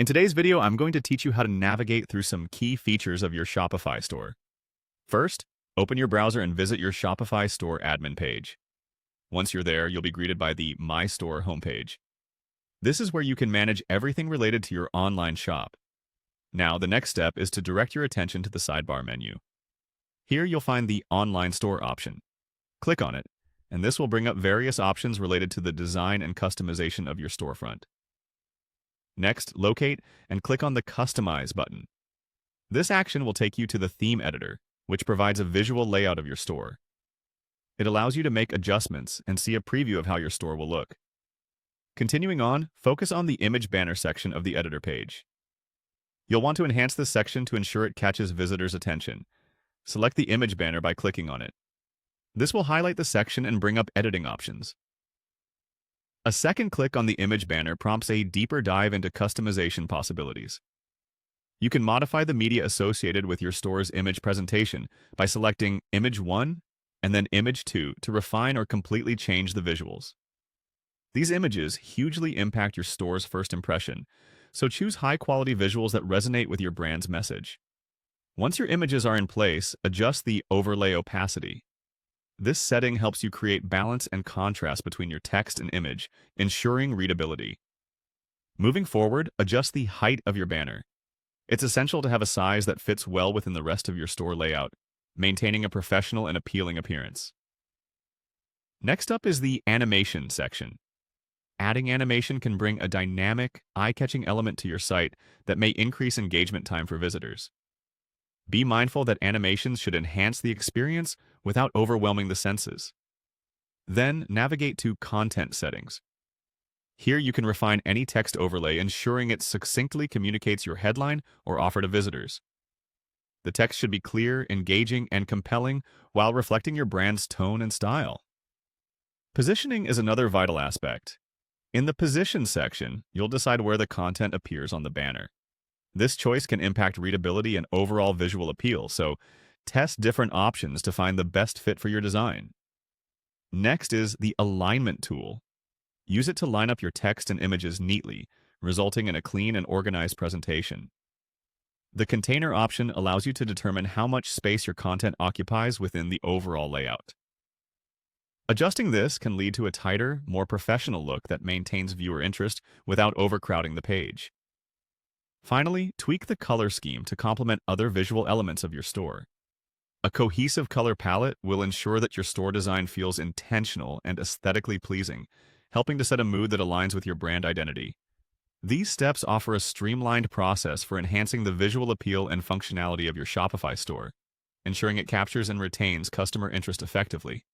In today's video, I'm going to teach you how to navigate through some key features of your Shopify store. First, open your browser and visit your Shopify store admin page. Once you're there, you'll be greeted by the My Store homepage. This is where you can manage everything related to your online shop. Now, the next step is to direct your attention to the sidebar menu. Here, you'll find the Online Store option. Click on it, and this will bring up various options related to the design and customization of your storefront. Next, locate and click on the Customize button. This action will take you to the Theme Editor, which provides a visual layout of your store. It allows you to make adjustments and see a preview of how your store will look. Continuing on, focus on the Image Banner section of the editor page. You'll want to enhance this section to ensure it catches visitors' attention. Select the image banner by clicking on it. This will highlight the section and bring up editing options. A second click on the image banner prompts a deeper dive into customization possibilities. You can modify the media associated with your store's image presentation by selecting Image 1 and then Image 2 to refine or completely change the visuals. These images hugely impact your store's first impression, so choose high-quality visuals that resonate with your brand's message. Once your images are in place, adjust the overlay opacity. This setting helps you create balance and contrast between your text and image, ensuring readability. Moving forward, adjust the height of your banner. It's essential to have a size that fits well within the rest of your store layout, maintaining a professional and appealing appearance. Next up is the Animation section. Adding animation can bring a dynamic, eye-catching element to your site that may increase engagement time for visitors. Be mindful that animations should enhance the experience without overwhelming the senses. Then, navigate to Content Settings. Here you can refine any text overlay, ensuring it succinctly communicates your headline or offer to visitors. The text should be clear, engaging, and compelling while reflecting your brand's tone and style. Positioning is another vital aspect. In the Position section, you'll decide where the content appears on the banner. This choice can impact readability and overall visual appeal, so test different options to find the best fit for your design. Next is the Alignment tool. Use it to line up your text and images neatly, resulting in a clean and organized presentation. The Container option allows you to determine how much space your content occupies within the overall layout. Adjusting this can lead to a tighter, more professional look that maintains viewer interest without overcrowding the page. Finally, tweak the color scheme to complement other visual elements of your store. A cohesive color palette will ensure that your store design feels intentional and aesthetically pleasing, helping to set a mood that aligns with your brand identity. These steps offer a streamlined process for enhancing the visual appeal and functionality of your Shopify store, ensuring it captures and retains customer interest effectively.